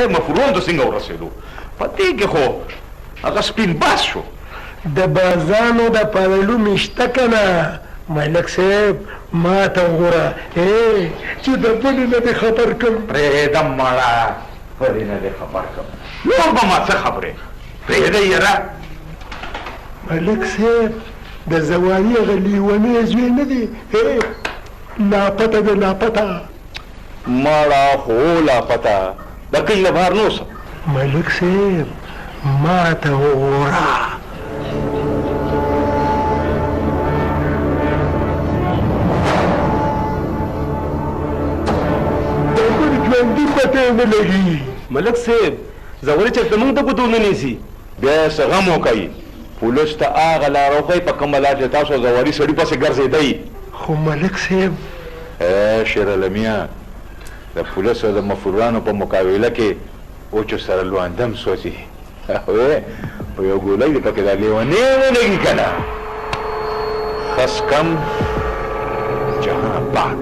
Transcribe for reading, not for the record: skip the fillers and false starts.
مفروض ته څنګه ورسېدو په دې کې خو هغه سپین باز شو د بازانو د پاللو مشته که نه ملک صاحب ما ته وګوره چې د بلې نه دې خبر کړم پرېږدم مړه بلې نه دې خبر کړم نور به ما څه خبرې پرېږده یاره ملک صاحب د زوالي هغه لیونی زوی نه دی لاپته دی لاپته مړه خو لاپته د کلي نه بهر نه اوسه ملک صاحب ما ته وګوره ژوندي پته نه لګي ملک صاحب زوري چېرته موږ ته ګوتو نه نیسي بیا یې څه غم وکوي پولیس ته هغه لاره وښایي په کومه لار چې تاسو زواري سړي پسې ګرځېدئ خو ملک صاحب شیرعالمیا د پولیسو د مفرورانو په مقابله کې اوچو سره لواندم سوځي په یو ګولۍ دې پکې دا لیونی ولګي که نه خس کم جهان پاک